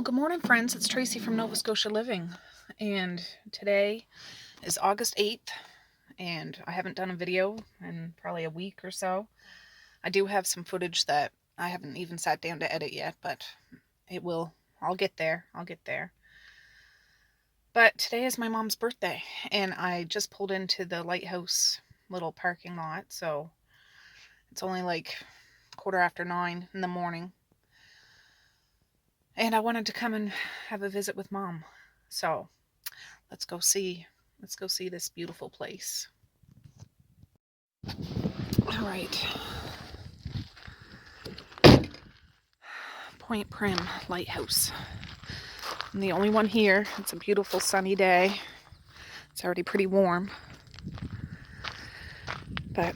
good morning, friends. It's Tracey from Nova Scotia Living, and today is August 8th, and I haven't done a video in probably a week or so. I do have some footage that I haven't even sat down to edit yet, but I'll get there. But today is my mom's birthday, and I just pulled into the lighthouse little parking lot, so it's only like 9:15 in the morning. And I wanted to come and have a visit with Mom. So let's go see this beautiful place. All right. Point Prim Lighthouse. I'm the only one here. It's a beautiful sunny day. It's already pretty warm. But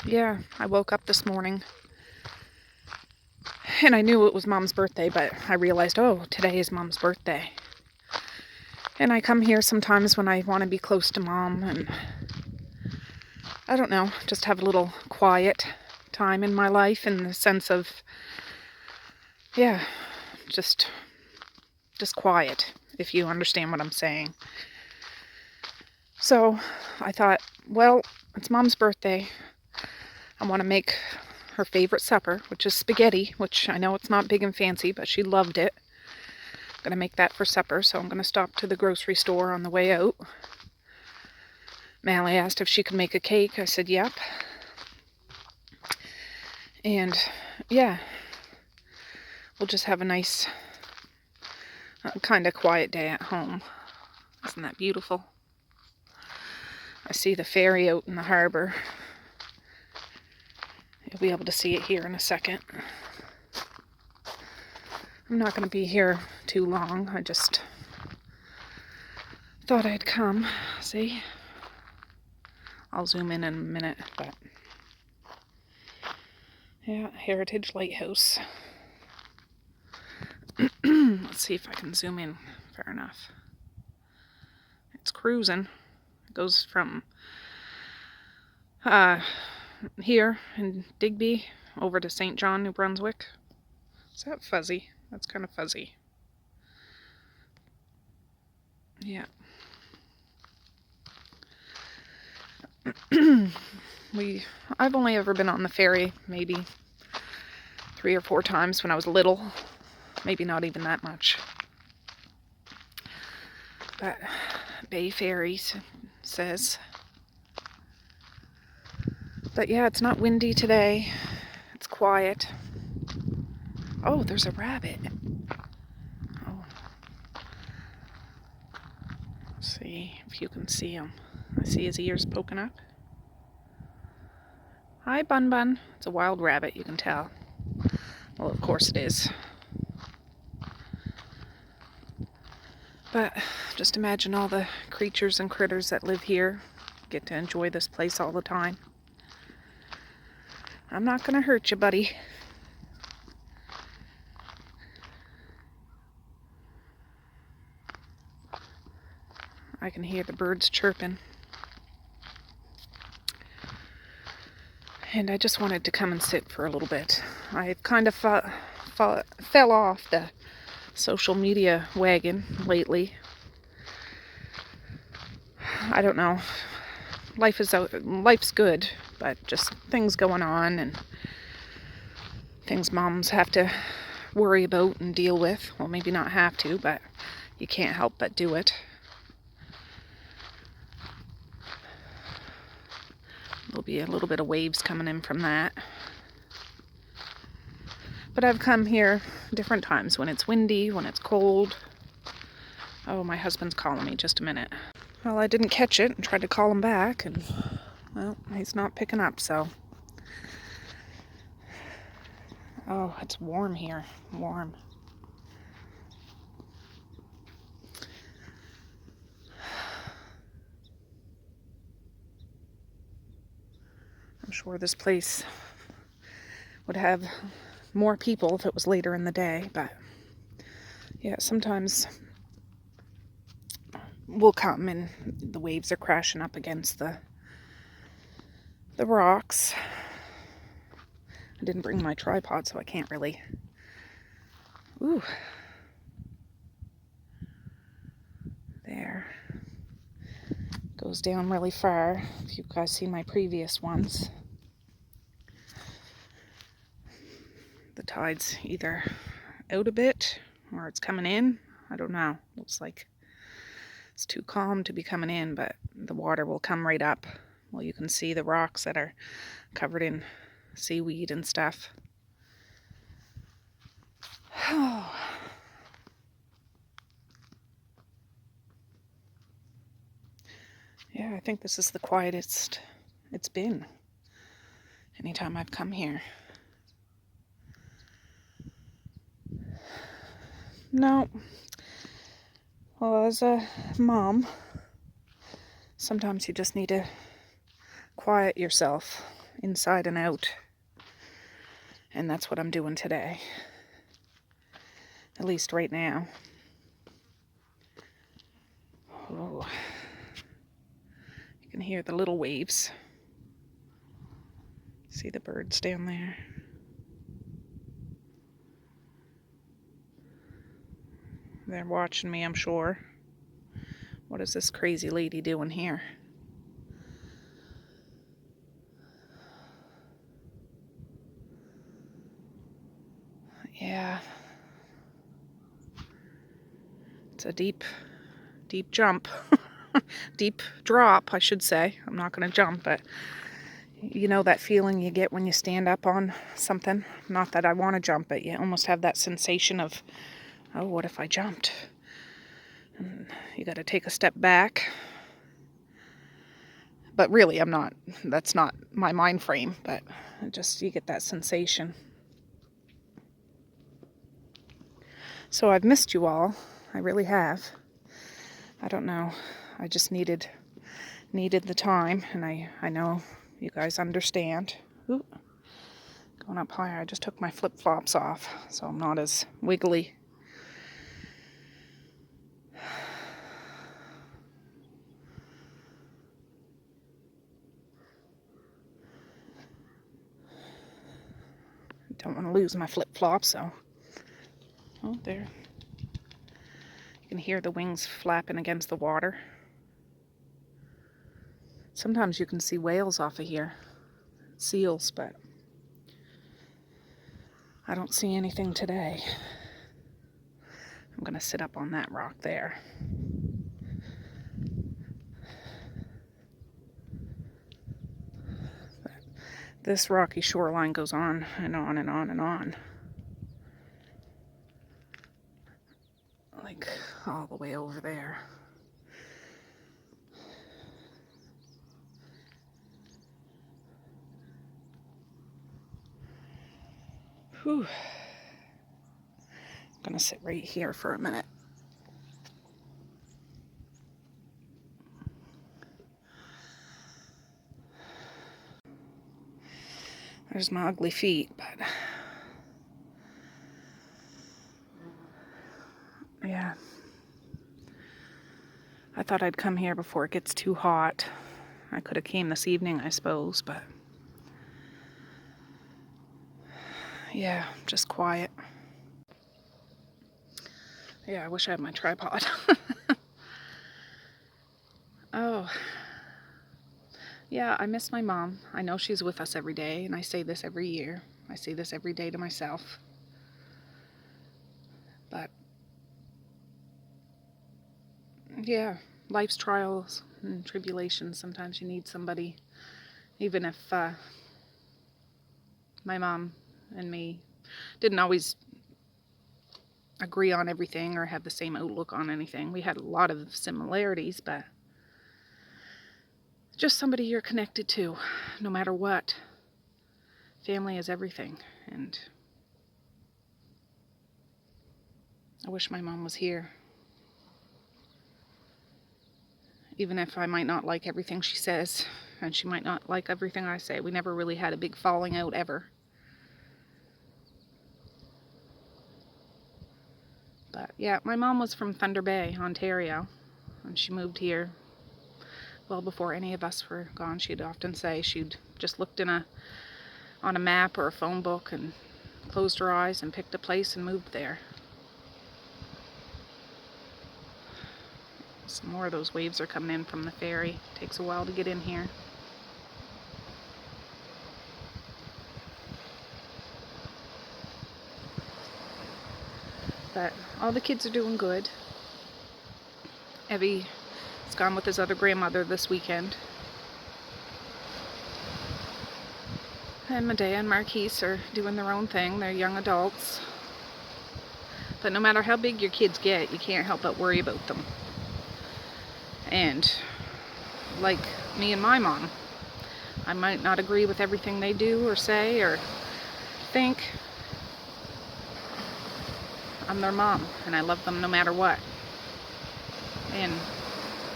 yeah, I woke up this morning and I knew it was Mom's birthday, but I realized, oh, today is Mom's birthday. And I come here sometimes when I want to be close to Mom and I don't know, just have a little quiet time in my life in the sense of, yeah, just quiet, if you understand what I'm saying. So I thought, well, it's Mom's birthday. I want to make her favorite supper, which is spaghetti, which I know it's not big and fancy, but she loved it. I'm going to make that for supper, so I'm going to stop to the grocery store on the way out. Mally asked if she could make a cake. I said, yep. And yeah, we'll just have a nice, kind of quiet day at home. Isn't that beautiful? I see the ferry out in the harbor. You'll be able to see it here in a second. I'm not going to be here too long. I just thought I'd come. See? I'll zoom in a minute, but yeah, Heritage Lighthouse. Let's see if I can zoom in far enough. It's cruising. It goes from here in Digby over to St. John, New Brunswick. Is that fuzzy? That's kind of fuzzy. Yeah. I've only ever been on the ferry maybe 3 or 4 times when I was little. Maybe not even that much. But Bay Ferries says. But yeah, it's not windy today. It's quiet. Oh, there's a rabbit. Oh. Let's see if you can see him. I see his ears poking up. Hi, Bun Bun. It's a wild rabbit, you can tell. Well, of course it is. But just imagine all the creatures and critters that live here get to enjoy this place all the time. I'm not gonna hurt you, buddy. I can hear the birds chirping. And I just wanted to come and sit for a little bit. I kind of fell off the social media wagon lately. I don't know. Life's good, but just things going on and things moms have to worry about and deal with. Well, maybe not have to, but you can't help but do it. There'll be a little bit of waves coming in from that. But I've come here different times when it's windy, when it's cold. Oh, my husband's calling me. Just a minute. Well, I didn't catch it and tried to call him back, and, well, he's not picking up, so. Oh, it's warm here. Warm. I'm sure this place would have more people if it was later in the day, but yeah, sometimes we'll come and the waves are crashing up against the rocks. I didn't bring my tripod, so I can't really Ooh. There. Goes down really far. If you guys see my previous ones. The tide's either out a bit or it's coming in. I don't know. Looks like it's too calm to be coming in, but the water will come right up. Well, you can see the rocks that are covered in seaweed and stuff. Oh. Yeah, I think this is the quietest it's been anytime I've come here. No. Well, as a mom, sometimes you just need to quiet yourself inside and out. And that's what I'm doing today. At least right now. Oh. You can hear the little waves. See the birds down there? They're watching me, I'm sure. What is this crazy lady doing here? Yeah. It's a deep jump. Deep drop, I should say. I'm not going to jump, but you know that feeling you get when you stand up on something? Not that I want to jump, but you almost have that sensation of, oh, what if I jumped? And you got to take a step back. But really, that's not my mind frame, but just you get that sensation. So I've missed you all. I really have. I don't know. I just needed the time, and I know you guys understand. Ooh, going up higher. I just took my flip-flops off, so I'm not as wiggly. Don't want to lose my flip-flops, so... Oh, there. You can hear the wings flapping against the water. Sometimes you can see whales off of here. Seals, but... I don't see anything today. I'm going to sit up on that rock there. But this rocky shoreline goes on and on and on and on. Like all the way over there. Whew. I'm going to sit right here for a minute. There's my ugly feet, but yeah. I thought I'd come here before it gets too hot. I could have came this evening, I suppose, but yeah, just quiet. Yeah, I wish I had my tripod. Oh. Yeah, I miss my mom. I know she's with us every day, and I say this every year. I say this every day to myself. But, yeah, life's trials and tribulations. Sometimes you need somebody, even if my mom and me didn't always agree on everything or have the same outlook on anything. We had a lot of similarities, but just somebody you're connected to, no matter what. Family is everything, and I wish my mom was here. Even if I might not like everything she says, and she might not like everything I say. We never really had a big falling out, ever. But yeah, my mom was from Thunder Bay, Ontario, and she moved here well before any of us were gone. She'd often say she'd just looked on a map or a phone book and closed her eyes and picked a place and moved there. Some more of those waves are coming in from the ferry. Takes a while to get in here. But all the kids are doing good. Evie has gone with his other grandmother this weekend. And Medea and Marquise are doing their own thing. They're young adults. But no matter how big your kids get, you can't help but worry about them. And like me and my mom, I might not agree with everything they do or say or think. I'm their mom, and I love them no matter what. And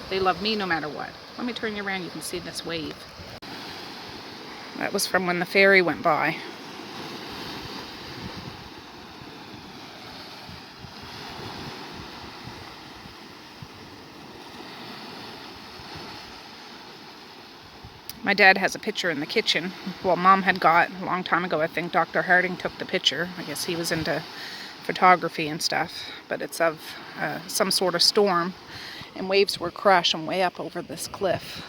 they love me no matter what. Let me turn you around, you can see this wave. That was from when the ferry went by. My dad has a picture in the kitchen. Well, Mom had got a long time ago. I think Dr. Harding took the picture. I guess he was into photography and stuff. But it's of some sort of storm. And waves were crashing way up over this cliff.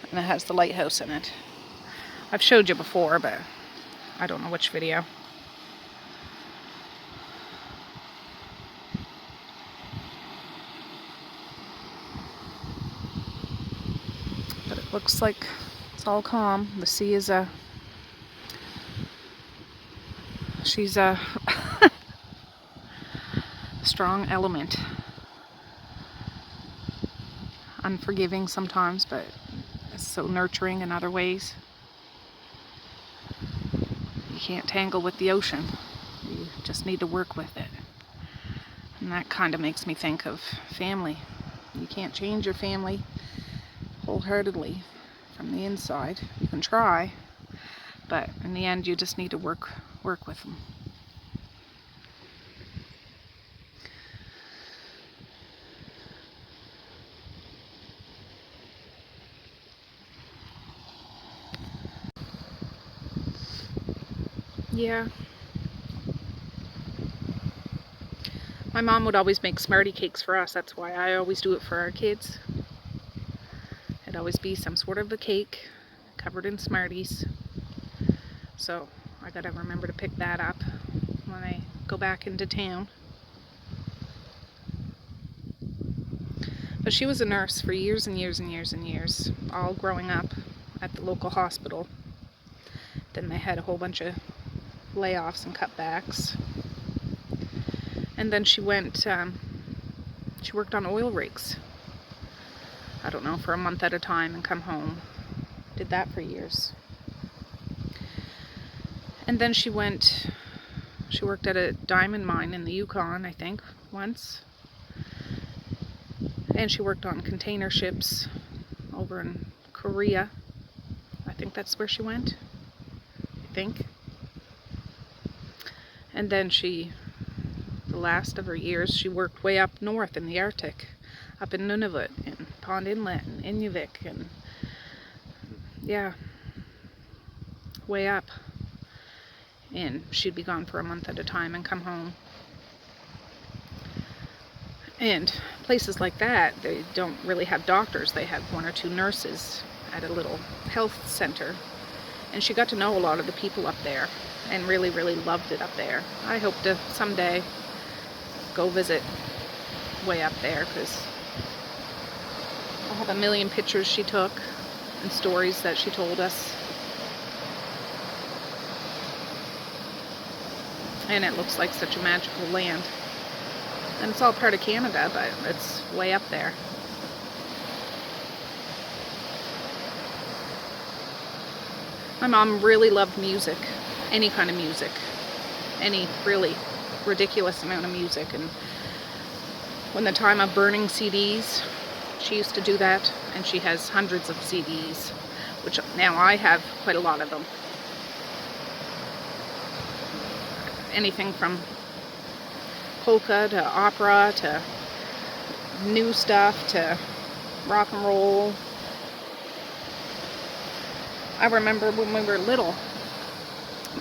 And it has the lighthouse in it. I've showed you before, but I don't know which video. But it looks like it's all calm. The sea is she's a strong element. Unforgiving sometimes, but it's so nurturing in other ways. You can't tangle with the ocean. You just need to work with it. And that kind of makes me think of family. You can't change your family wholeheartedly from the inside. You can try, but in the end you just need to work with them. Yeah. My mom would always make Smartie cakes for us. That's why I always do it for our kids. It'd always be some sort of a cake covered in Smarties. So I gotta remember to pick that up when I go back into town. But she was a nurse for years and years and years and years, all growing up at the local hospital. Then they had a whole bunch of layoffs and cutbacks. And then she went, she worked on oil rigs. I don't know, for a month at a time and come home. Did that for years. And then she worked at a diamond mine in the Yukon, I think, once. And she worked on container ships over in Korea. I think that's where she went. I think. And then the last of her years, she worked way up north in the Arctic, up in Nunavut, and Pond Inlet, and Inuvik, and yeah, way up. And she'd be gone for a month at a time and come home. And places like that, they don't really have doctors. They have one or two nurses at a little health center. And she got to know a lot of the people up there and really, really loved it up there. I hope to someday go visit way up there, because I have a million pictures she took and stories that she told us. And it looks like such a magical land. And it's all part of Canada, but it's way up there. My mom really loved music, any kind of music, any really ridiculous amount of music. And when the time of burning CDs, she used to do that, and she has hundreds of CDs, which now I have quite a lot of them. Anything from polka to opera to new stuff to rock and roll. I remember when we were little,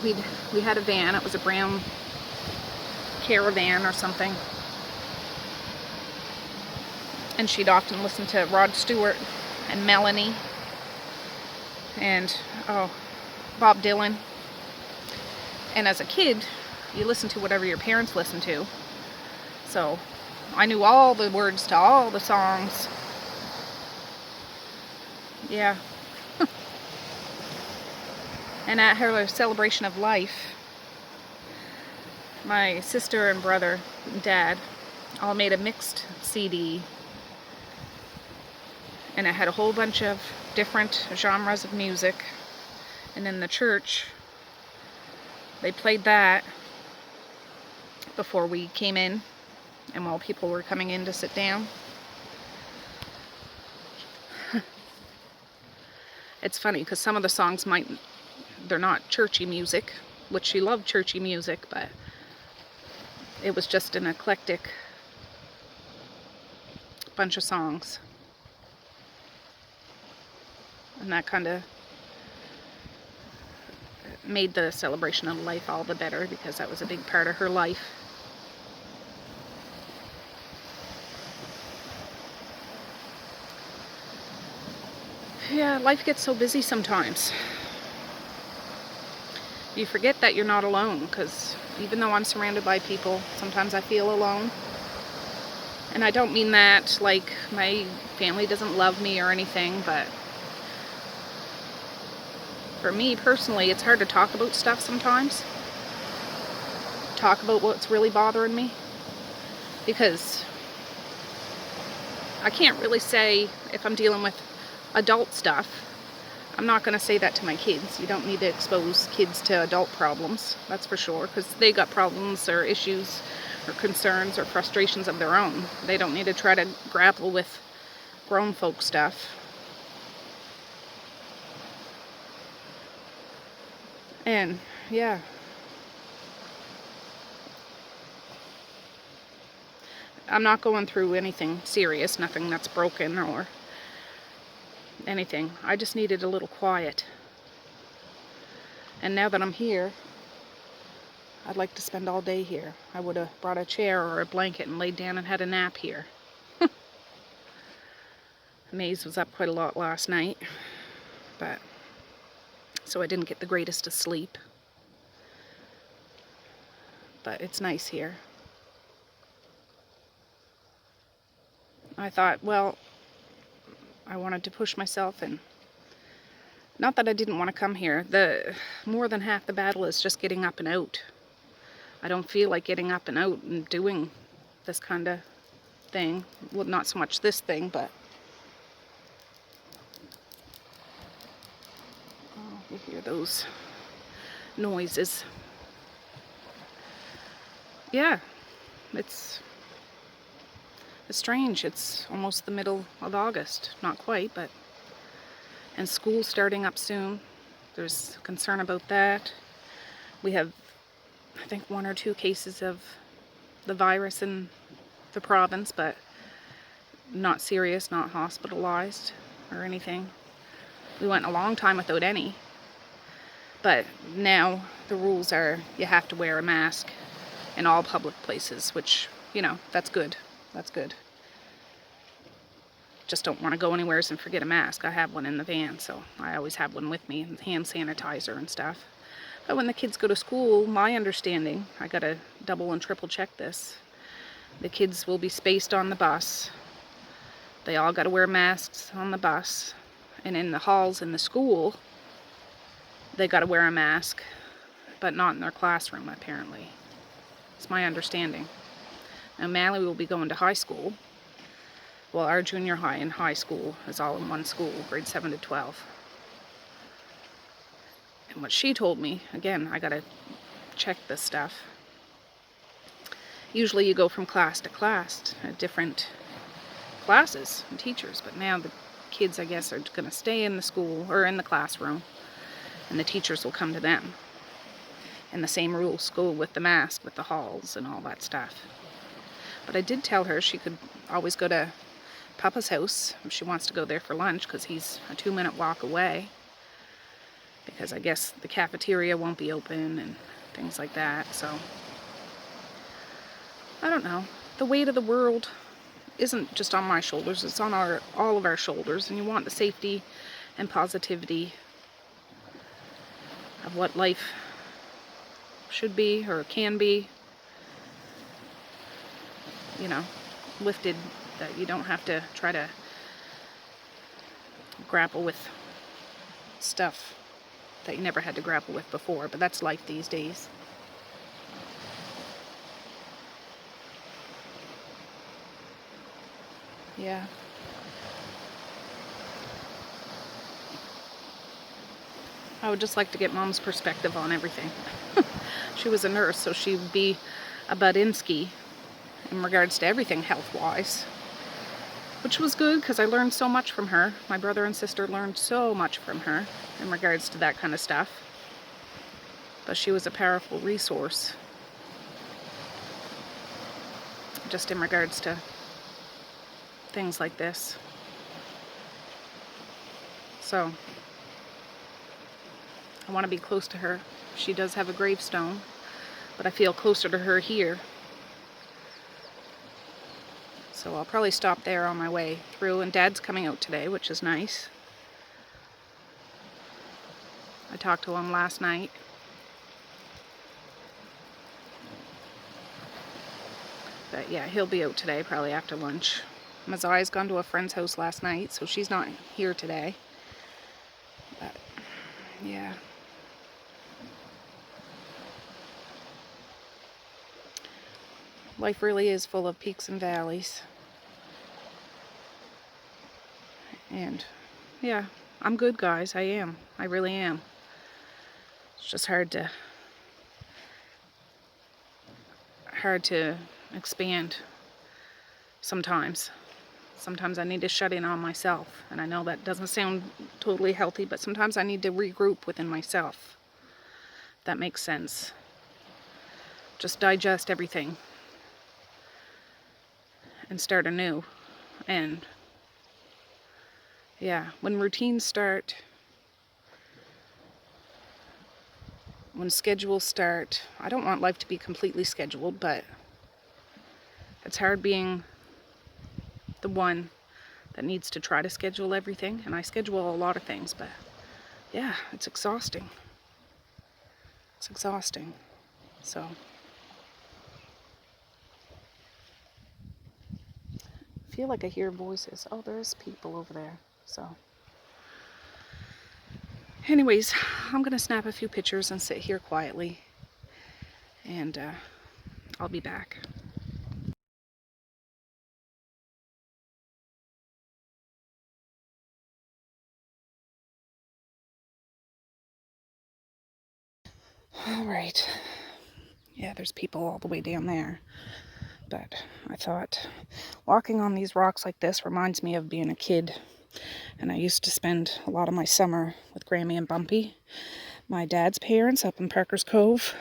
we had a van. It was a brown caravan or something. And she'd often listen to Rod Stewart and Melanie and Bob Dylan. And as a kid, you listen to whatever your parents listen to. So I knew all the words to all the songs. Yeah. And at her celebration of life, my sister and brother and dad all made a mixed CD. And it had a whole bunch of different genres of music. And in the church, they played that before we came in and while people were coming in to sit down. It's funny because some of the songs they're not churchy music, which she loved churchy music, but it was just an eclectic bunch of songs. And that kind of made the celebration of life all the better because that was a big part of her life. Yeah, life gets so busy sometimes. You forget that you're not alone, because even though I'm surrounded by people, sometimes I feel alone. And I don't mean that like my family doesn't love me or anything, but for me personally, it's hard to talk about stuff sometimes. Talk about what's really bothering me. Because I can't really say if I'm dealing with adult stuff. I'm not going to say that to my kids. You don't need to expose kids to adult problems, that's for sure, because they got problems or issues or concerns or frustrations of their own. They don't need to try to grapple with grown folk stuff. And yeah, I'm not going through anything serious, nothing that's broken or anything. I just needed a little quiet. And now that I'm here, I'd like to spend all day here. I would have brought a chair or a blanket and laid down and had a nap here. Maze was up quite a lot last night, but so I didn't get the greatest of sleep. But it's nice here. I thought, well, I wanted to push myself, and not that I didn't want to come here. More than half the battle is just getting up and out. I don't feel like getting up and out and doing this kind of thing. Well, not so much this thing, but you hear those noises. Yeah, it's strange. It's almost the middle of August. Not quite, but... And school's starting up soon. There's concern about that. We have, I think, 1 or 2 cases of the virus in the province, but not serious, not hospitalized or anything. We went a long time without any. But now the rules are you have to wear a mask in all public places, which, you know, that's good. That's good. Just don't want to go anywhere and forget a mask. I have one in the van, so I always have one with me, and hand sanitizer and stuff. But when the kids go to school, my understanding, I gotta double and triple check this, the kids will be spaced on the bus. They all gotta wear masks on the bus. And in the halls in the school, they gotta wear a mask, but not in their classroom, apparently. It's my understanding. Now, Mally will be going to high school. Well, our junior high and high school is all in one school, grade 7 to 12. And what she told me, again, I gotta check this stuff. Usually you go from class to class at different classes and teachers, but now the kids, I guess, are gonna stay in the school or in the classroom, and the teachers will come to them. And the same rules go with the mask, with the halls and all that stuff. But I did tell her she could always go to Papa's house if she wants to go there for lunch, because he's a 2-minute walk away. Because I guess the cafeteria won't be open and things like that. So, I don't know. The weight of the world isn't just on my shoulders, it's on all of our shoulders, and you want the safety and positivity of what life should be or can be, you know, lifted, that you don't have to try to grapple with stuff that you never had to grapple with before, but that's life these days. Yeah. I would just like to get Mom's perspective on everything. She was a nurse, so she would be a Budinsky in regards to everything health-wise, which was good because I learned so much from her. My brother and sister learned so much from her in regards to that kind of stuff. But she was a powerful resource just in regards to things like this. So I want to be close to her. She does have a gravestone, but I feel closer to her here. So I'll probably stop there on my way through, and Dad's coming out today, which is nice. I talked to him last night. But yeah, he'll be out today, probably after lunch. Mazai's gone to a friend's house last night, so she's not here today. But yeah. Life really is full of peaks and valleys. And yeah, I'm good, guys. I am. I really am. It's just hard to expand sometimes. Sometimes I need to shut in on myself. And I know that doesn't sound totally healthy, but sometimes I need to regroup within myself. If that makes sense. Just digest everything and start anew. And yeah, when routines start, when schedules start, I don't want life to be completely scheduled, but it's hard being the one that needs to try to schedule everything. And I schedule a lot of things, but yeah, it's exhausting. It's exhausting. So I feel like I hear voices. Oh, there's people over there. So anyways, I'm gonna snap a few pictures and sit here quietly, and I'll be back. All right. Yeah, there's people all the way down there. But I thought walking on these rocks like this reminds me of being a kid. And I used to spend a lot of my summer with Grammy and Bumpy, my dad's parents, up in Parker's Cove.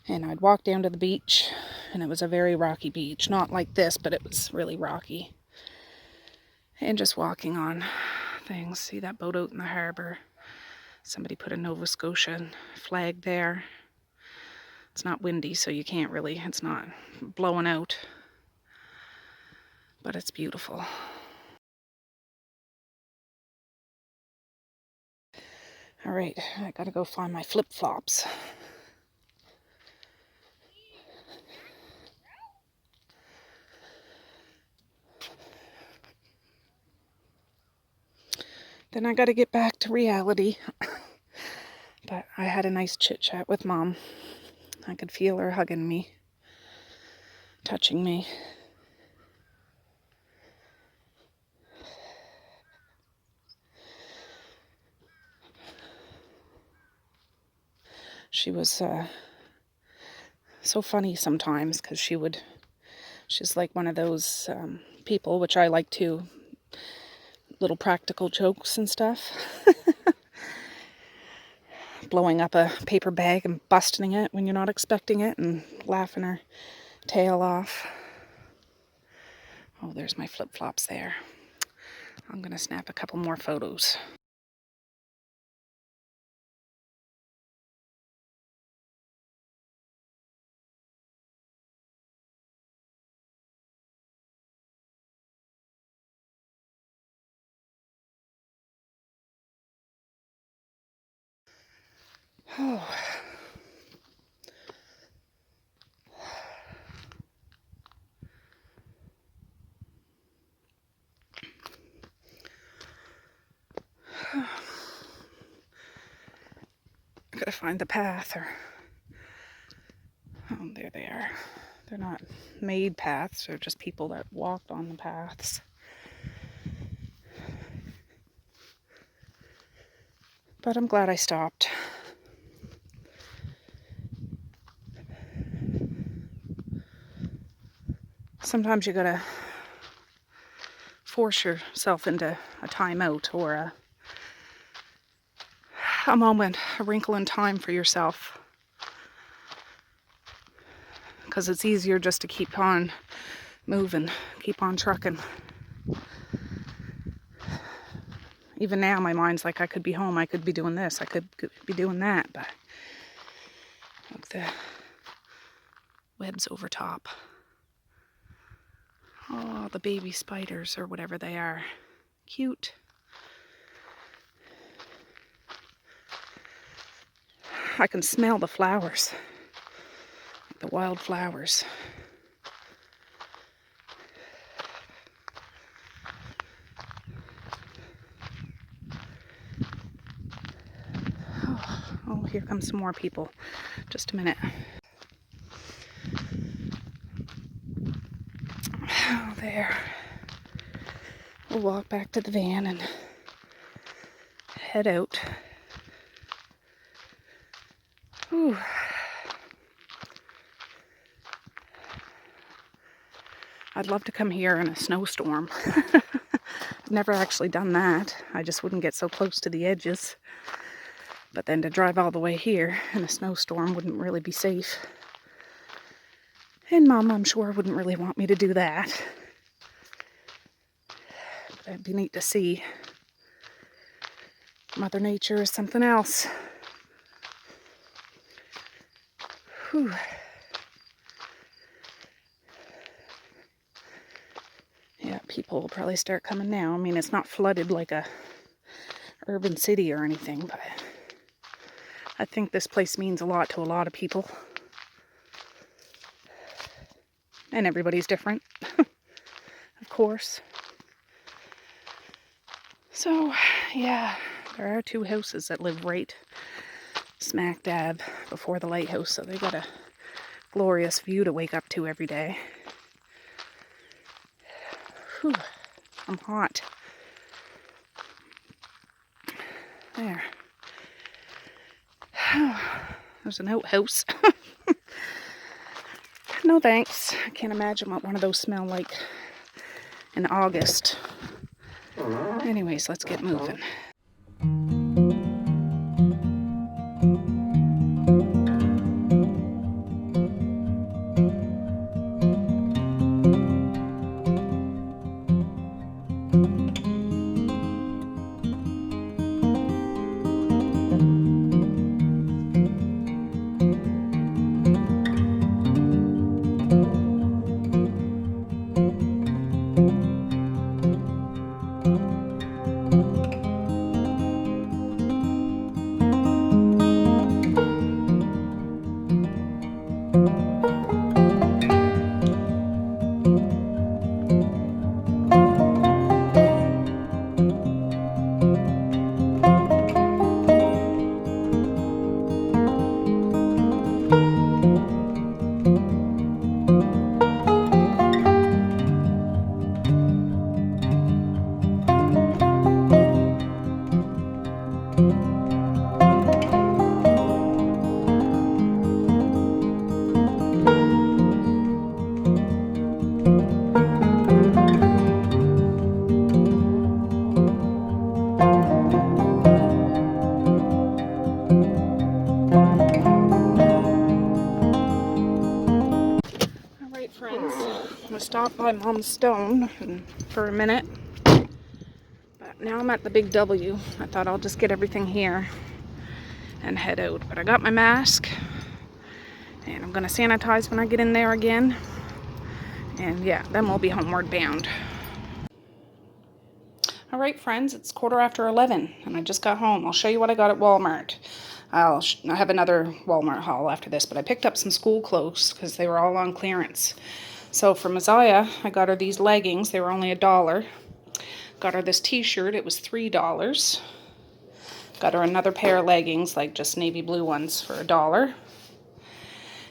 And I'd walk down to the beach, and it was a very rocky beach. Not like this, but it was really rocky. And just walking on things. See that boat out in the harbor? Somebody put a Nova Scotia flag there. It's not windy, so you can't really, it's not blowing out. But it's beautiful. All right, I gotta go find my flip-flops. Then I gotta get back to reality. But I had a nice chit-chat with Mom. I could feel her hugging me, touching me. She was so funny sometimes, because she's like one of those people, which I like too, little practical jokes and stuff. Blowing up a paper bag and busting it when you're not expecting it and laughing her tail off. Oh, there's my flip-flops there. I'm gonna snap a couple more photos. Oh. I gotta find the path, or oh, there they are. They're not made paths, they're just people that walked on the paths. But I'm glad I stopped. Sometimes you gotta force yourself into a timeout or a moment, a wrinkle in time for yourself. Because it's easier just to keep on moving, keep on trucking. Even now, my mind's like, I could be home, I could be doing this, I could be doing that, but look, the webs over top. Oh, the baby spiders, or whatever they are. Cute. I can smell the flowers, the wild flowers. Oh, here comes some more people. Just a minute. Oh, there. We'll walk back to the van and head out. Whew. I'd love to come here in a snowstorm. I've never actually done that. I just wouldn't get so close to the edges. But then to drive all the way here in a snowstorm wouldn't really be safe. And Mom, I'm sure, wouldn't really want me to do that. But it'd be neat to see. Mother Nature is something else. Whew. Yeah, people will probably start coming now. I mean, it's not flooded like a urban city or anything, but I think this place means a lot to a lot of people. And everybody's different, of course. So, yeah, there are two houses that live right smack dab before the lighthouse, so they got a glorious view to wake up to every day. Whew, I'm hot. There. There's an outhouse. No thanks. I can't imagine what one of those smell like in August. Anyways, let's get moving. Stopped by Mom's Stone for a minute, but now I'm at the Big W. I thought I'll just get everything here and head out, but I got my mask and I'm gonna sanitize when I get in there again, and yeah, then we'll be homeward bound. Alright friends, it's 11:15 and I just got home. I'll show you what I got at Walmart. I have another Walmart haul after this, but I picked up some school clothes because they were all on clearance. So for Messiah, I got her these leggings. They were only $1. Got her this t-shirt. It was $3. Got her another pair of leggings, like just navy blue ones, for $1.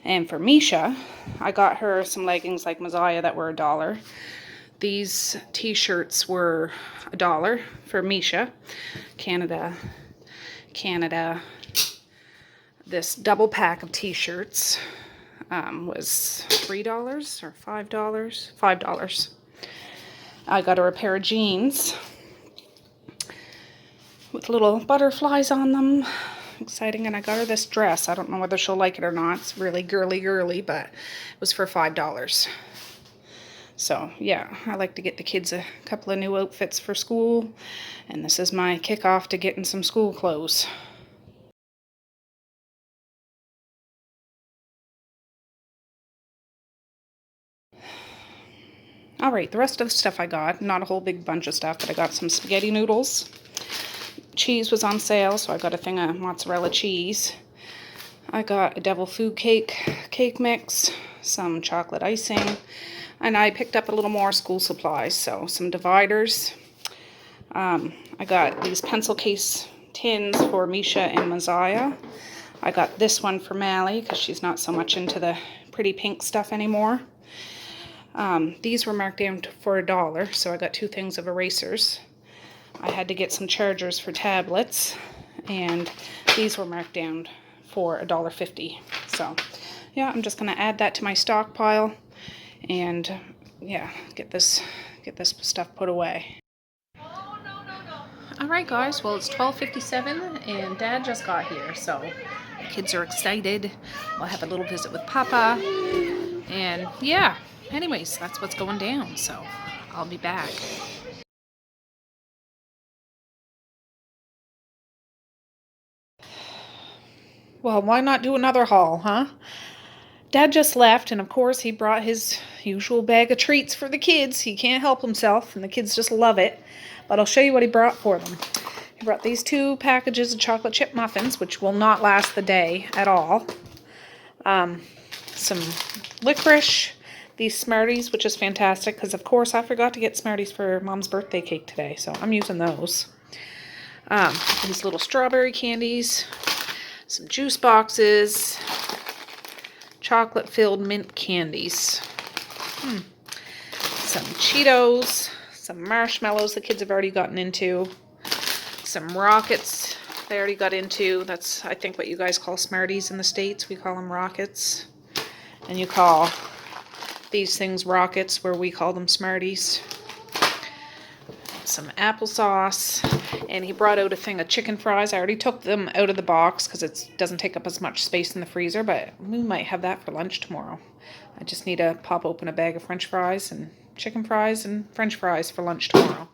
And for Misha, I got her some leggings like Messiah that were $1. These t-shirts were $1 for Misha. Canada. This double pack of t-shirts was $3 or $5? $5. I got her a pair of jeans with little butterflies on them. Exciting. And I got her this dress. I don't know whether she'll like it or not. It's really girly, but it was for $5. So yeah, I like to get the kids a couple of new outfits for school, and this is my kickoff to getting some school clothes. Alright, the rest of the stuff I got, not a whole big bunch of stuff, but I got some spaghetti noodles. Cheese was on sale, so I got a thing of mozzarella cheese. I got a devil food cake mix, some chocolate icing, and I picked up a little more school supplies, so some dividers. I got these pencil case tins for Misha and Messiah. I got this one for Mally, because she's not so much into the pretty pink stuff anymore. These were marked down for $1, so I got 2 things of erasers. I had to get some chargers for tablets, and these were marked down for $1.50. So, yeah, I'm just going to add that to my stockpile, and yeah, get this stuff put away. Alright guys, well it's 12:57 and Dad just got here, so the kids are excited. We'll have a little visit with Papa, and yeah, anyways, that's what's going down, so I'll be back. Well, why not do another haul, huh? Dad just left, and of course he brought his usual bag of treats for the kids. He can't help himself, and the kids just love it. But I'll show you what he brought for them. He brought these 2 packages of chocolate chip muffins, which will not last the day at all. Some licorice, these Smarties, which is fantastic, because of course I forgot to get Smarties for Mom's birthday cake today, so I'm using those. These little strawberry candies, some juice boxes, chocolate-filled mint candies, some Cheetos, some marshmallows the kids have already gotten into, some rockets they already got into. That's, I think, what you guys call Smarties in the States. We call them rockets. And you call these things rockets where we call them Smarties. Some applesauce. And he brought out a thing of chicken fries. I already took them out of the box because it doesn't take up as much space in the freezer, but we might have that for lunch tomorrow. I just need to pop open a bag of french fries and chicken fries and french fries for lunch tomorrow.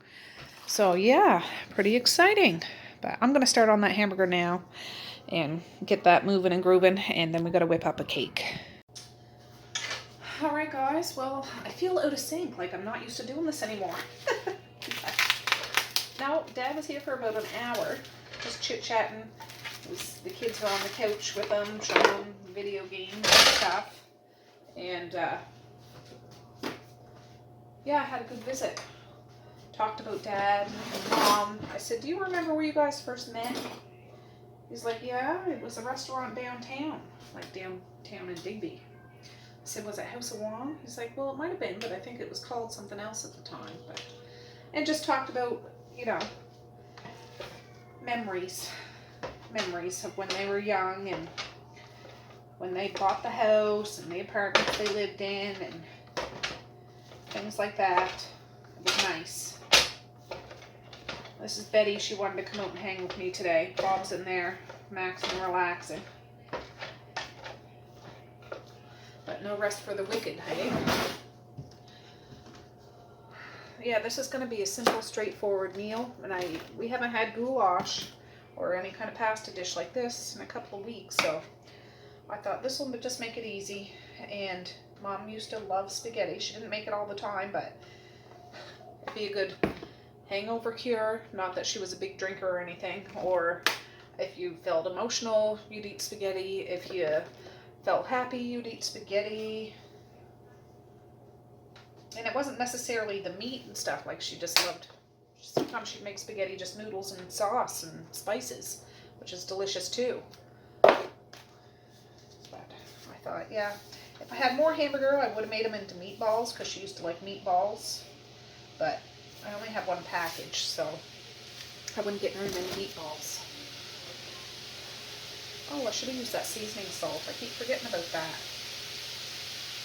So yeah, pretty exciting. But I'm going to start on that hamburger now and get that moving and grooving, and then we got to whip up a cake. Alright guys, well, I feel out of sync, like I'm not used to doing this anymore. Now, Dad was here for about an hour, just chit-chatting. The kids were on the couch with them, showing them video games and stuff. And, yeah, I had a good visit. Talked about Dad and Mom. I said, do you remember where you guys first met? He's like, yeah, it was a restaurant downtown, like downtown in Digby. I said, was it House of Wong? He's like, well, it might have been, but I think it was called something else at the time. And just talked about, you know, memories of when they were young and when they bought the house and the apartments they lived in and things like that. It was nice. This is Betty. She wanted to come out and hang with me today. Bob's in there, maxing, relaxing. But no rest for the wicked, hey? Yeah, this is going to be a simple, straightforward meal. And we haven't had goulash or any kind of pasta dish like this in a couple of weeks, so I thought this will just make it easy. And Mom used to love spaghetti. She didn't make it all the time, but it'd be a good hangover cure. Not that she was a big drinker or anything, or If you felt emotional, you'd eat spaghetti. If you felt happy, you'd eat spaghetti. And it wasn't necessarily the meat and stuff, like she just loved. Sometimes she'd make spaghetti just noodles and sauce and spices, which is delicious too. But I thought, yeah, if I had more hamburger, I would have made them into meatballs because she used to like meatballs. But I only have one package, so I wouldn't get very many meatballs. Oh, I should have used that seasoning salt. I keep forgetting about that.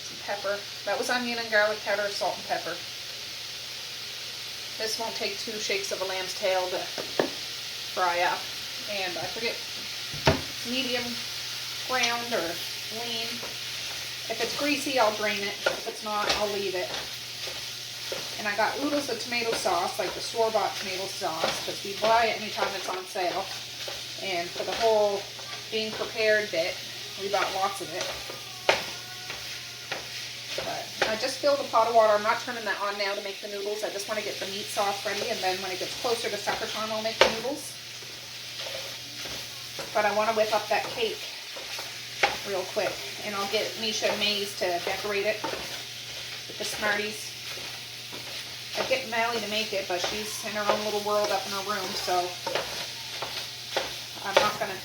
Some pepper. That was onion and garlic powder, salt and pepper. This won't take 2 shakes of a lamb's tail to fry up. And I forget, medium ground or lean. If it's greasy, I'll drain it. If it's not, I'll leave it. And I got oodles of tomato sauce, like the store-bought tomato sauce, because we buy it anytime it's on sale. And for the whole being prepared bit, we bought lots of it. But I just filled a pot of water. I'm not turning that on now to make the noodles. I just want to get the meat sauce ready, and then when it gets closer to supper time, I'll make the noodles. But I want to whip up that cake real quick, and I'll get Misha and Maze to decorate it with the Smarties. I'd get Mally to make it, but she's in her own little world up in her room, so I'm not gonna,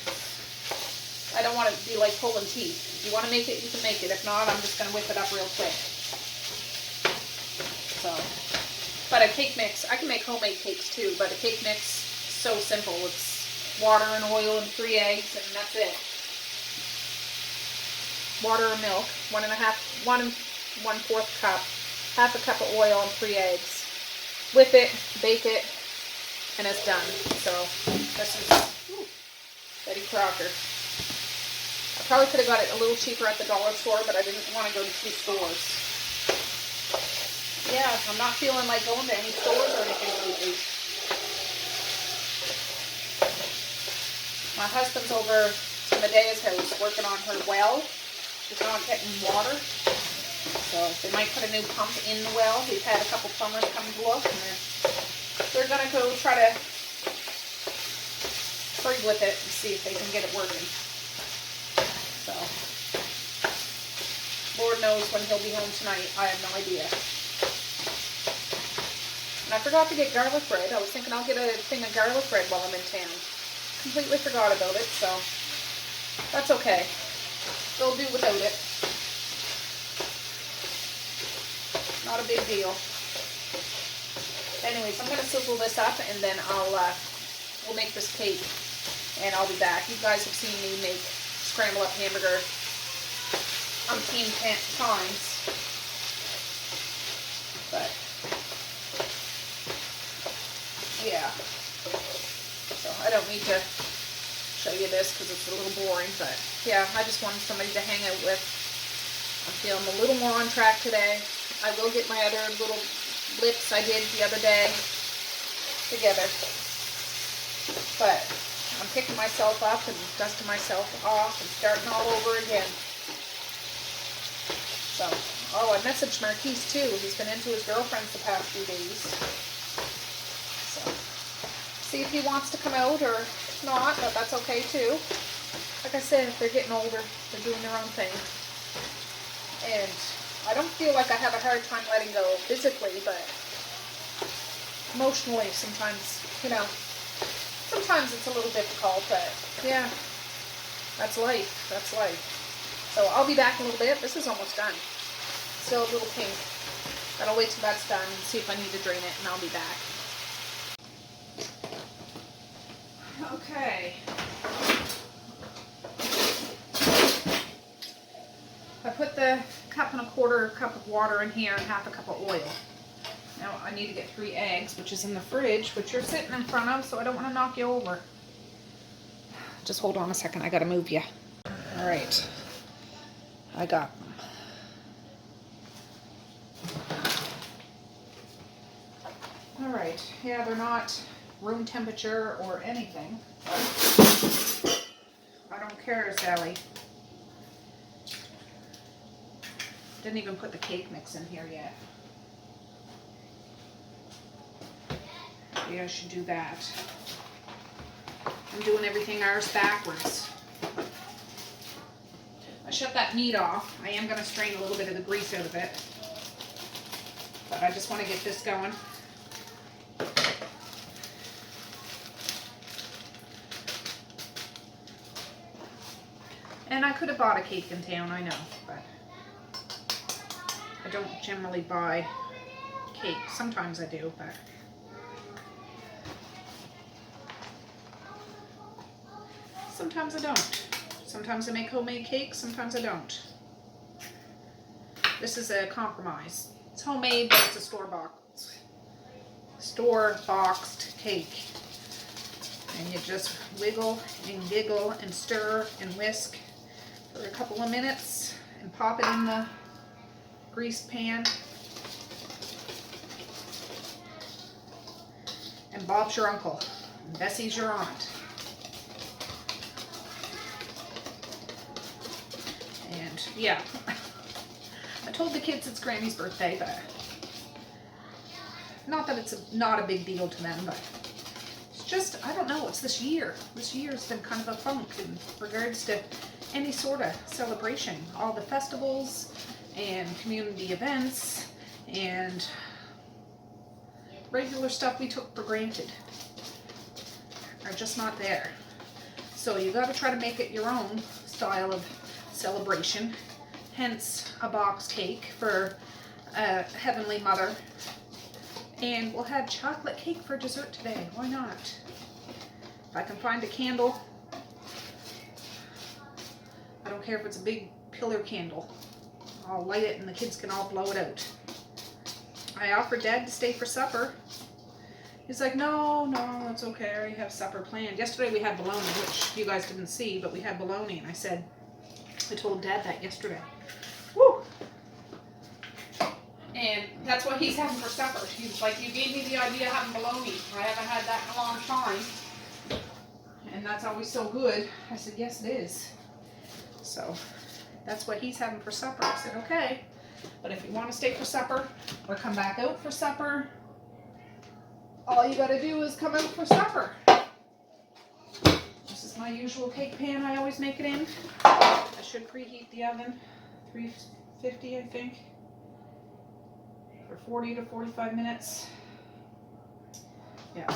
I don't want it to be like pulling teeth. If you want to make it, you can make it. If not, I'm just gonna whip it up real quick. So, but a cake mix, I can make homemade cakes too, but a cake mix is so simple. It's water and oil and 3 eggs, and that's it. Water and milk, 1 1/4 cup, half a cup of oil and 3 eggs. Whip it, bake it, and it's done. So this is Betty Crocker. I probably could have got it a little cheaper at the dollar store, but I didn't want to go to 2 stores. Yeah, I'm not feeling like going to any stores or anything lately. My husband's over to Medea's house working on her well. She's not getting water. So they might put a new pump in the well. We've had a couple plumbers come to look, and they're going to go try to frig with it and see if they can get it working. So, Lord knows when he'll be home tonight. I have no idea. And I forgot to get garlic bread. I was thinking I'll get a thing of garlic bread while I'm in town. Completely forgot about it, so that's okay. They'll do without it. Not a big deal. Anyways, I'm going to sizzle this up, and then we'll make this cake, and I'll be back. You guys have seen me make scramble up hamburger umpteen times, but yeah. So I don't need to show you this because it's a little boring, but yeah, I just wanted somebody to hang out with. I'm feeling a little more on track today. I will get my other little lips I did the other day together. But I'm picking myself up and dusting myself off and starting all over again. So, oh, I messaged Marquise too. He's been into his girlfriend's the past few days. So, see if he wants to come out or not, but that's okay too. Like I said, they're getting older. They're doing their own thing. And I don't feel like I have a hard time letting go physically, but emotionally sometimes, you know, sometimes it's a little difficult, but yeah, that's life. That's life. So I'll be back in a little bit. This is almost done. Still a little pink. But I'll wait till that's done and see if I need to drain it, and I'll be back. Okay. I put the 1 1/4 cup of water in here and half a cup of oil. Now I need to get 3 eggs, which is in the fridge, which you're sitting in front of, so I don't want to knock you over. Just hold on a second, I gotta move you. Alright, I got them. Alright, yeah, they're not room temperature or anything. I don't care, Sally. Didn't even put the cake mix in here yet. Maybe I should do that. I'm doing everything ours backwards. I shut that meat off. I am going to strain a little bit of the grease out of it. But I just want to get this going. And I could have bought a cake in town, I know, but I don't generally buy cake. Sometimes I do, but sometimes I don't. Sometimes I make homemade cakes, sometimes I don't. This is a compromise. It's homemade, but it's a store-boxed cake. And you just wiggle and giggle and stir and whisk for a couple of minutes and pop it in the greased pan. And Bob's your uncle, and Bessie's your aunt. And yeah, I told the kids it's Granny's birthday, but not that it's not a big deal to them, but it's just, I don't know, it's this year. This year's been kind of a funk in regards to any sort of celebration. All the festivals and community events and regular stuff we took for granted are just not there. So you got to try to make it your own style of celebration. Hence a box cake for Heavenly Mother. And we'll have chocolate cake for dessert today. Why not? If I can find a candle, I don't care if it's a big pillar candle, I'll light it and the kids can all blow it out. I offered Dad to stay for supper. He's like, no, it's okay. I already have supper planned. Yesterday we had bologna, which you guys didn't see, but we had bologna, and I told Dad that yesterday. Woo! And that's what he's having for supper. He's like, you gave me the idea of having bologna. I haven't had that in a long time. And that's always so good. I said, yes, it is. So that's what he's having for supper. I said, okay. But if you want to stay for supper or come back out for supper, all you got to do is come out for supper. This is my usual cake pan I always make it in. I should preheat the oven, 350 I think, for 40 to 45 minutes. Yeah.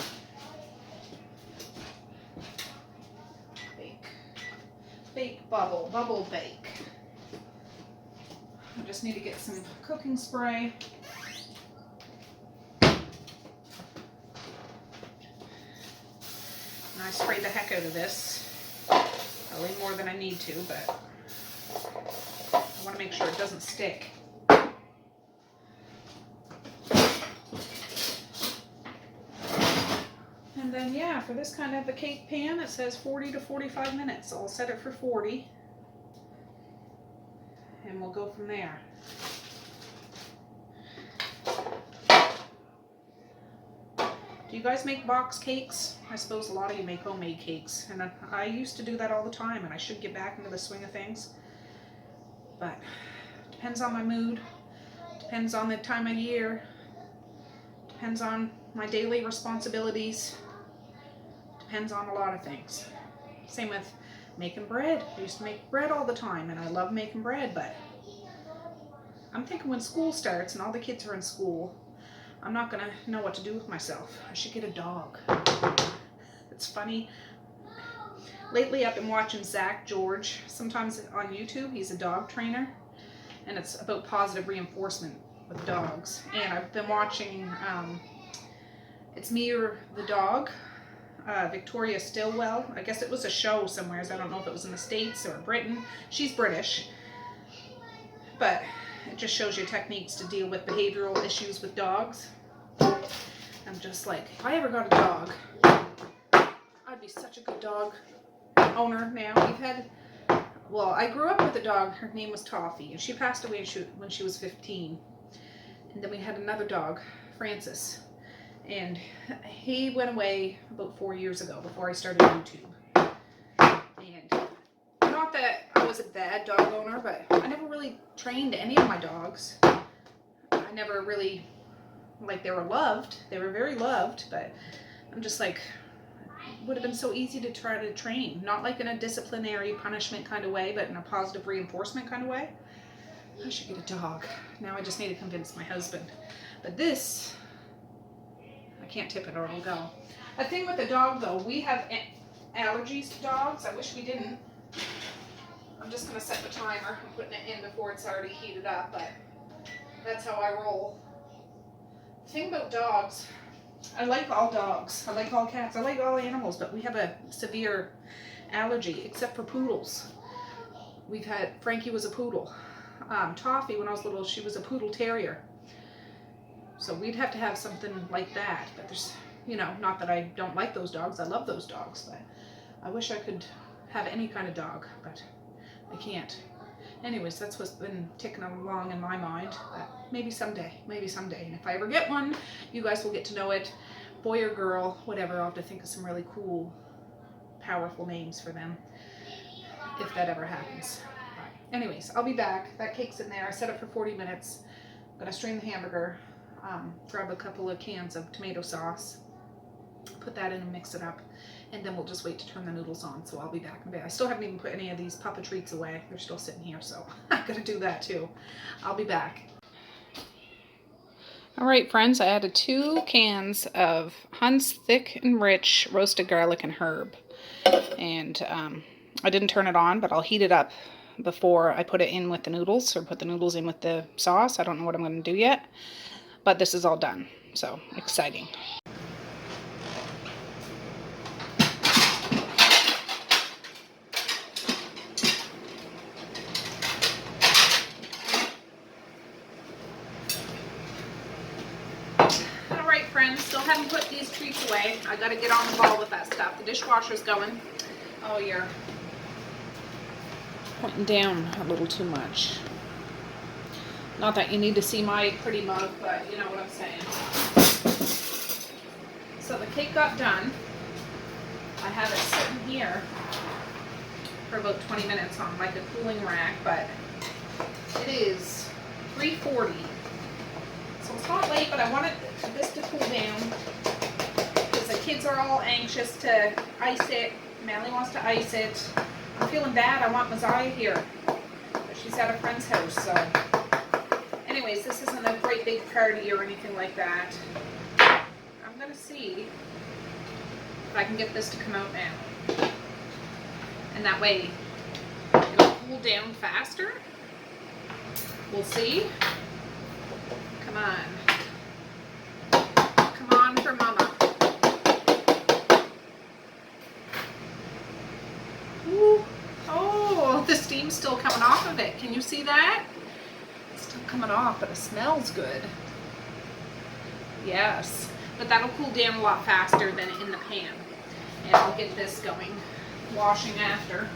Bake, bubble bake. I just need to get some cooking spray. And I sprayed the heck out of this. Probably more than I need to, but I want to make sure it doesn't stick. And then yeah, for this kind of a cake pan, it says 40 to 45 minutes. So I'll set it for 40. And we'll go from there. Do you guys make box cakes? I suppose a lot of you make homemade cakes. And I used to do that all the time, and I should get back into the swing of things. But depends on my mood. Depends on the time of year. Depends on my daily responsibilities. Depends on a lot of things. Same with making bread. I used to make bread all the time, and I love making bread, but I'm thinking when school starts and all the kids are in school, I'm not gonna know what to do with myself. I should get a dog. It's funny. Lately I've been watching Zach George, sometimes on YouTube. He's a dog trainer, and it's about positive reinforcement with dogs. And I've been watching It's Me or the Dog, Victoria Stilwell. I guess it was a show somewhere. I don't know if it was in the States or Britain. She's British. But it just shows you techniques to deal with behavioral issues with dogs. I'm just like, if I ever got a dog, I'd be such a good dog owner now. I grew up with a dog. Her name was Toffee, and she passed away when she was 15. And then we had another dog, Francis. And he went away about 4 years ago before I started YouTube. And not that I was a bad dog owner, but I never really trained any of my dogs. I never really, they were loved. They were very loved, but I'm just like, would have been so easy to try to train. Not like in a disciplinary punishment kind of way, but in a positive reinforcement kind of way. I should get a dog. Now I just need to convince my husband. But this, I can't tip it or it'll go. The thing with the dog though, we have allergies to dogs. I wish we didn't. I'm just gonna set the timer. I'm putting it in before it's already heated up, but that's how I roll. The thing about dogs, I like all dogs. I like all cats. I like all animals, but we have a severe allergy, except for poodles. We've had, Frankie was a poodle. Toffee, when I was little, she was a poodle terrier. So we'd have to have something like that. But there's, you know, not that I don't like those dogs. I love those dogs. But I wish I could have any kind of dog, but I can't. Anyways, that's what's been ticking along in my mind. Maybe someday. And if I ever get one, you guys will get to know it. Boy or girl, whatever. I'll have to think of some really cool, powerful names for them, if that ever happens. Anyways, I'll be back. That cake's in there. I set it for 40 minutes. I'm gonna strain the hamburger, grab a couple of cans of tomato sauce, put that in and mix it up, and then we'll just wait to turn the noodles on. So I'll be back in a bit. I still haven't even put any of these Papa Treats away. They're still sitting here, so I'm gonna do that too. I'll be back. All right, friends, I added 2 cans of Hunt's Thick and Rich roasted garlic and herb. And I didn't turn it on, but I'll heat it up before I put it in with the noodles, or put the noodles in with the sauce. I don't know what I'm going to do yet, but this is all done. So exciting. All right, friends, still haven't put these treats away. I got to get on the ball with that stuff. The dishwasher's going. Oh, you're pointing down a little too much. Not that you need to see my pretty mug, but you know what I'm saying. So the cake got done. I have it sitting here for about 20 minutes on like a cooling rack, but it is 3:40. So it's not late, but I wanted this to cool down because the kids are all anxious to ice it. Melly wants to ice it. I'm feeling bad. I want Messiah here, but she's at a friend's house. So anyways, this isn't a great big party or anything like that. I'm gonna see if I can get this to come out now, and that way it'll cool down faster. We'll see. Come on. Come on for mama. Ooh. Oh, the steam's still coming off of it. Can you see that? It's still coming off, but it smells good. Yes, but that'll cool down a lot faster than in the pan. And I'll get this going, washing after.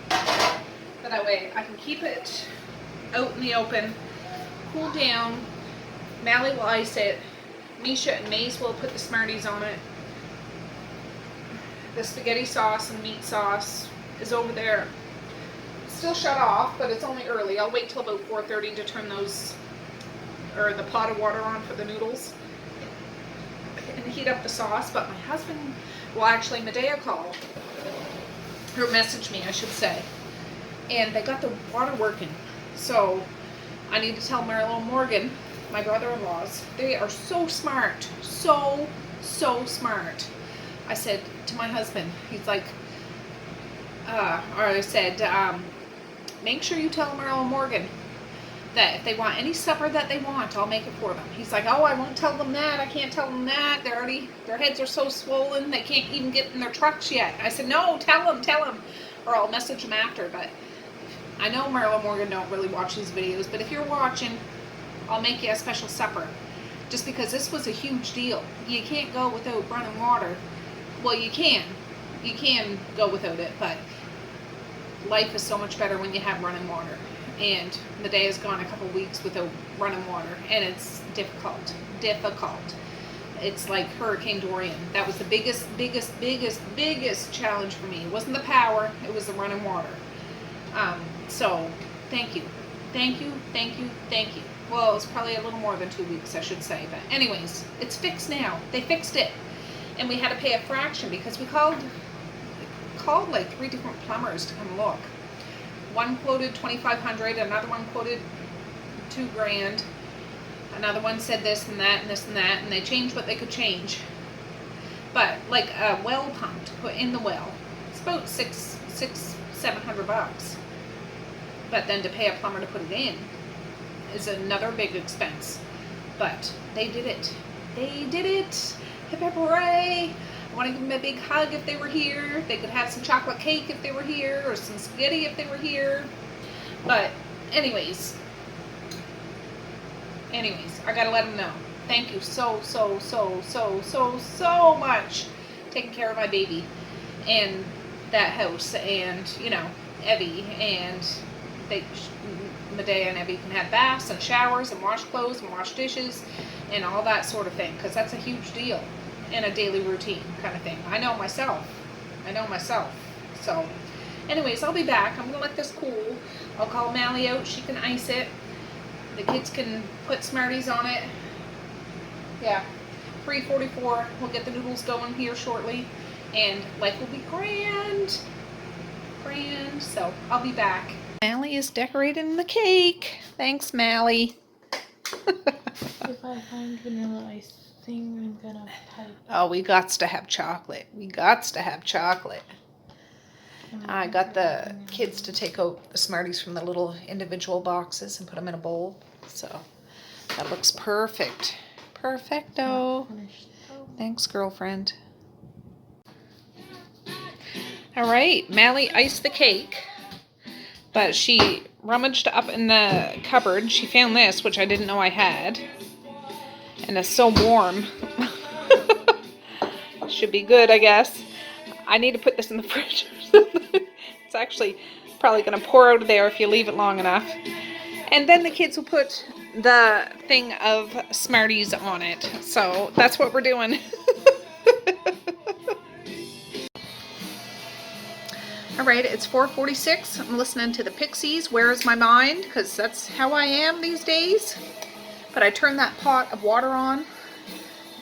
But that way I can keep it out in the open, cool down. Mally will ice it. Misha and Mace will put the Smarties on it. The spaghetti sauce and meat sauce is over there. Still shut off, but it's only early. I'll wait till about 4:30 to turn those, or the pot of water on for the noodles and heat up the sauce. But my husband, well actually Medea called, or messaged me I should say, and they got the water working. So I need to tell Marilyn and Morgan, my brother-in-laws, they are so smart, so smart. I said to my husband, he's like, or I said, make sure you tell Merle and Morgan that if they want any supper that they want, I'll make it for them. He's like, oh, I won't tell them that. I can't tell them that. They're already, their heads are so swollen, they can't even get in their trucks yet. I said, no, tell them, or I'll message them after. But I know Merle and Morgan don't really watch these videos, but if you're watching, I'll make you a special supper. Just because this was a huge deal. You can't go without running water. Well, you can go without it, but life is so much better when you have running water. And the day has gone a couple weeks without running water, and it's difficult. It's like Hurricane Dorian. That was the biggest challenge for me. It wasn't the power, it was the running water. So thank you. Well, it's probably a little more than 2 weeks, I should say, but anyways, it's fixed now. They fixed it. and we had to pay a fraction because we called like 3 different plumbers to come look. One quoted $2,500, another one quoted $2,000, another one said this and that and this and that, and they changed what they could change. But like a well pump to put in the well, it's about $700. But then to pay a plumber to put it in is another big expense. But they did it. They did it. Hip hip hooray! I want to give them a big hug if they were here. They could have some chocolate cake if they were here, or some spaghetti if they were here. But anyways, I gotta let them know. Thank you so much taking care of my baby and that house, and you know, Evie, and Medea and Evie can have baths and showers and wash clothes and wash dishes and all that sort of thing, because that's a huge deal in a daily routine kind of thing. I know myself. So anyways, I'll be back. I'm gonna let this cool. I'll call Mally out. She can ice it. The kids can put Smarties on it. Yeah, 3:44. We'll get the noodles going here shortly, and life will be grand. So I'll be back. Mally is decorating the cake. Thanks, Mally. If I find vanilla icing, I'm gonna pipe. Oh, we gots to have chocolate. I got the kids to take out the Smarties from the little individual boxes and put them in a bowl. So that looks perfect. Perfecto. Thanks, girlfriend. All right, Mally iced the cake, but she rummaged up in the cupboard. She found this, which I didn't know I had, and it's so warm. Should be good, I guess. I need to put this in the fridge. It's actually probably going to pour out of there if you leave it long enough. And then the kids will put the thing of Smarties on it. So that's what we're doing. All right, it's 4:46. I'm listening to the Pixies, Where Is My Mind? Because that's how I am these days. But I turned that pot of water on,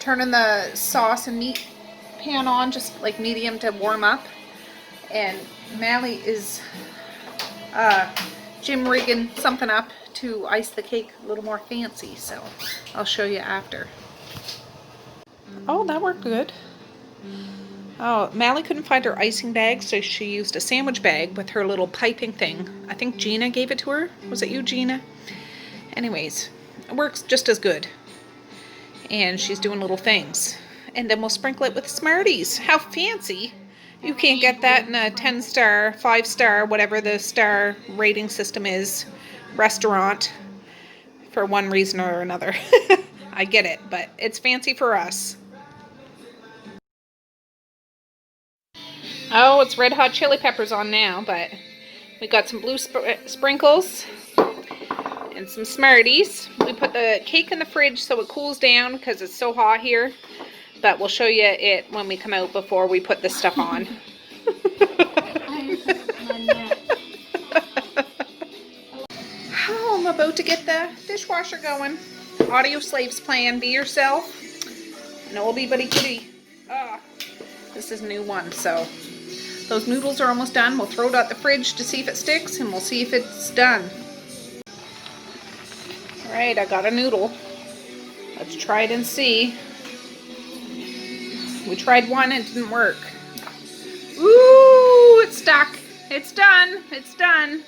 turning the sauce and meat pan on, just like medium to warm up. And Mally is jim rigging something up to ice the cake a little more fancy. So I'll show you after. Oh, that worked good. Oh, Mally couldn't find her icing bag, so she used a sandwich bag with her little piping thing. I think Gina gave it to her. Was it you, Gina? Anyways, it works just as good. And she's doing little things. And then we'll sprinkle it with Smarties. How fancy. You can't get that in a 10-star, 5-star, whatever the star rating system is, restaurant, for one reason or another. I get it, but it's fancy for us. Oh, it's red hot chili peppers on now, but we got some blue sprinkles and some Smarties. We put the cake in the fridge so it cools down because it's so hot here, but we'll show you it when we come out before we put this stuff on. Oh, I'm about to get the dishwasher going. Audio Slaves playing Be Yourself. An oldie but a goodie. This is a new one, so those noodles are almost done. We'll throw it out the fridge to see if it sticks, and we'll see if it's done. Alright, I got a noodle. Let's try it and see. We tried one and it didn't work. Ooh, it's stuck. It's done. It's done.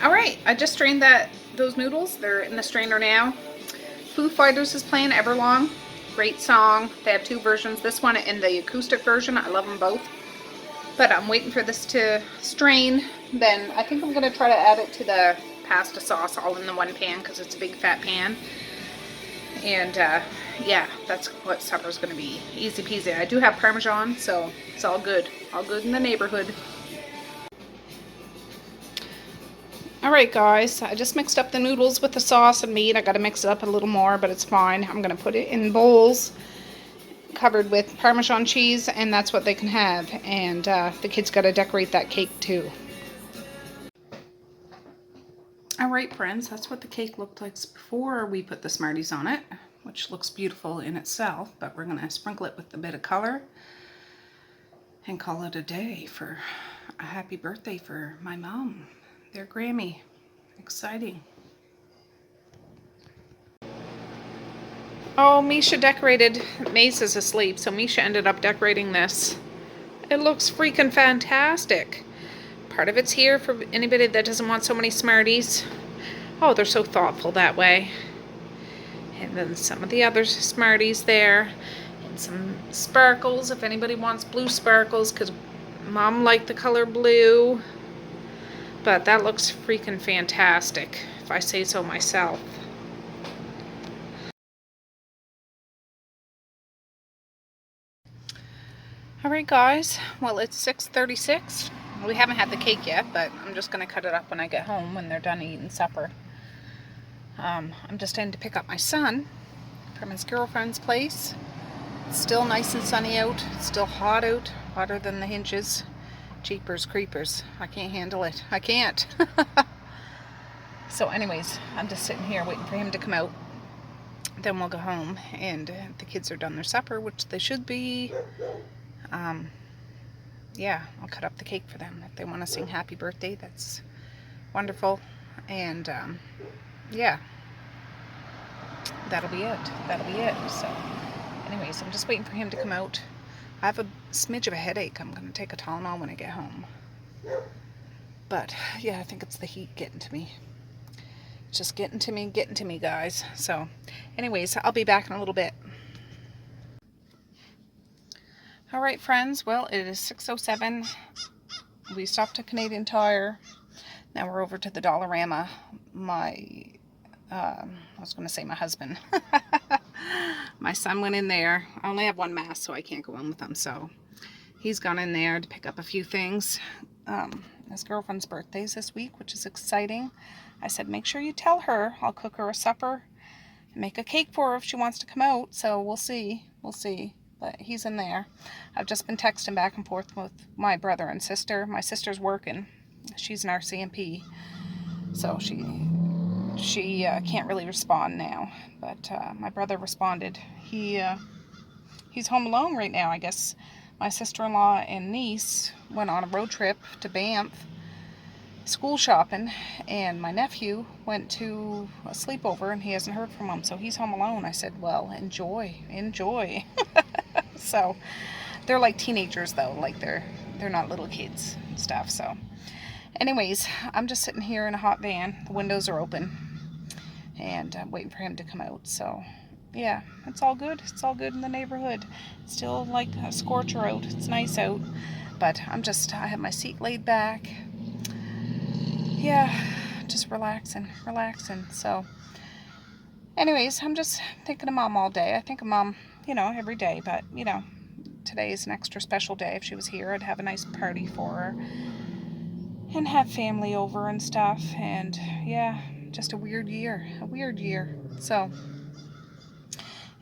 Alright, I just strained those noodles. They're in the strainer now. Foo Fighters is playing Everlong. Great song. They have 2 versions. This one and the acoustic version. I love them both. But I'm waiting for this to strain. Then I think I'm going to try to add it to the pasta sauce all in the one pan because it's a big fat pan. And yeah, that's what supper's going to be. Easy peasy. I do have Parmesan, so it's all good. All good in the neighborhood. Alright guys, I just mixed up the noodles with the sauce and meat. I got to mix it up a little more, but it's fine. I'm going to put it in bowls covered with Parmesan cheese, and that's what they can have. And the kids got to decorate that cake too. Alright friends, that's what the cake looked like before we put the Smarties on it. which looks beautiful in itself, but we're going to sprinkle it with a bit of color and call it a day for a happy birthday for my mom, their Grammy. Exciting. Oh, Misha decorated. Maze is asleep, so Misha ended up decorating this. It looks freaking fantastic. Part of it's here for anybody that doesn't want so many Smarties. Oh, they're so thoughtful that way. And then some of the other Smarties there. And some sparkles, if anybody wants blue sparkles, because Mom liked the color blue. But that looks freaking fantastic, if I say so myself. Alright guys, well it's 6:36. We haven't had the cake yet, but I'm just going to cut it up when I get home when they're done eating supper. I'm just in to pick up my son from his girlfriend's place. It's still nice and sunny out. It's still hot out, hotter than the hinges. Jeepers creepers. I can't handle it. I can't. So anyways, I'm just sitting here waiting for him to come out. Then we'll go home and the kids are done their supper, which they should be. Yeah, I'll cut up the cake for them. If they want to sing happy birthday, that's wonderful. And yeah, that'll be it. That'll be it. So anyways, I'm just waiting for him to come out. I have a smidge of a headache. I'm going to take a Tylenol when I get home. But yeah, I think it's the heat getting to me. It's just getting to me, guys. So anyways, I'll be back in a little bit. Alright friends, well it is 6:07. We stopped at Canadian Tire. Now we're over to the Dollarama. I was going to say my husband. My son went in there. I only have one mask, so I can't go in with him. So he's gone in there to pick up a few things. His girlfriend's birthday's this week, which is exciting. I said, make sure you tell her. I'll cook her a supper and make a cake for her if she wants to come out. So we'll see. We'll see. But he's in there. I've just been texting back and forth with my brother and sister. My sister's working. She's an RCMP. So she can't really respond now. But my brother responded. He's home alone right now. I guess my sister-in-law and niece went on a road trip to Banff, school shopping, and my nephew went to a sleepover and he hasn't heard from him, so he's home alone. I said, well, enjoy. So they're like teenagers though, like they're not little kids and stuff. So anyways, I'm just sitting here in a hot van. The windows are open and I'm waiting for him to come out. So yeah, it's all good. It's all good in the neighborhood. It's still like a scorcher out. It's nice out, but I have my seat laid back. Yeah, just relaxing. So anyways, I'm just thinking of Mom all day. I think of Mom, every day, but today is an extra special day. If she was here, I'd have a nice party for her and have family over and stuff. And yeah, just a weird year. So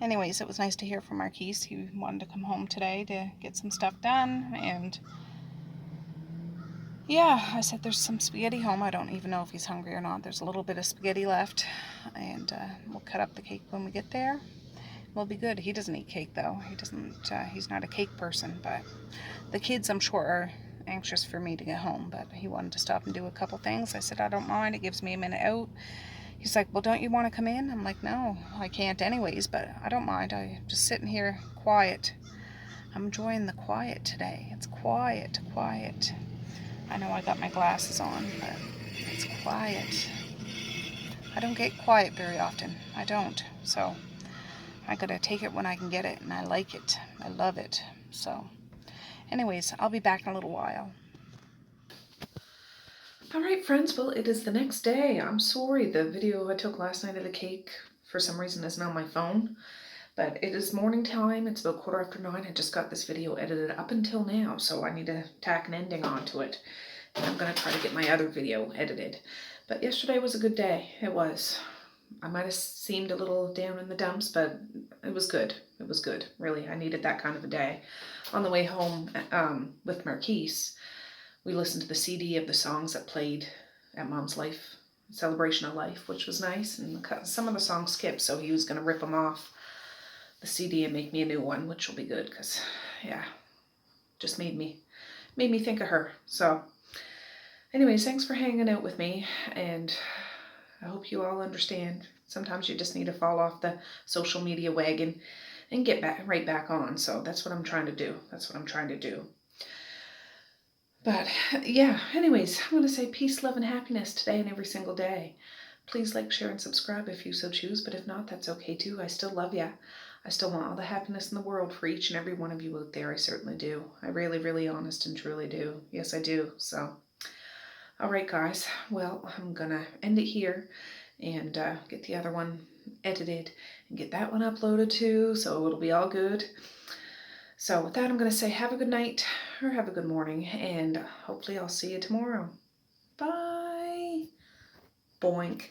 anyways, it was nice to hear from Marquise. He wanted to come home today to get some stuff done. And yeah, I said there's some spaghetti home. I don't even know if he's hungry or not. There's a little bit of spaghetti left. And we'll cut up the cake when we get there. We'll be good. He doesn't eat cake though. He's not a cake person. But the kids, I'm sure, are anxious for me to get home. But he wanted to stop and do a couple things. I said, I don't mind. It gives me a minute out. He's like, well, don't you want to come in? I'm like, no, I can't anyways, but I don't mind. I'm just sitting here quiet. I'm enjoying the quiet today. It's quiet. I know I got my glasses on, but it's quiet. I don't get quiet very often. I don't. So I gotta take it when I can get it, and I like it. I love it. So anyways, I'll be back in a little while. Alright friends, well it is the next day. I'm sorry the video I took last night of the cake for some reason isn't on my phone. But it is morning time. It's about 9:15. I just got this video edited up until now, so I need to tack an ending onto it. And I'm going to try to get my other video edited. But yesterday was a good day. It was. I might have seemed a little down in the dumps, but it was good. It was good. Really, I needed that kind of a day. On the way home with Marquise, we listened to the CD of the songs that played at Mom's life Celebration of Life, which was nice. And some of the songs skipped, so he was going to rip them off the CD and make me a new one, which will be good because, yeah, just made me think of her. So anyways, thanks for hanging out with me, and I hope you all understand. Sometimes you just need to fall off the social media wagon and get right back on. So that's what I'm trying to do. But yeah, anyways, I'm going to say peace, love, and happiness today and every single day. Please like, share, and subscribe if you so choose. But if not, that's okay too. I still love ya. I still want all the happiness in the world for each and every one of you out there. I certainly do. I really, really honest and truly do. Yes, I do. So, all right, guys. Well, I'm going to end it here and get the other one edited and get that one uploaded too. So it'll be all good. So with that, I'm going to say have a good night or have a good morning, and hopefully I'll see you tomorrow. Bye. Boink.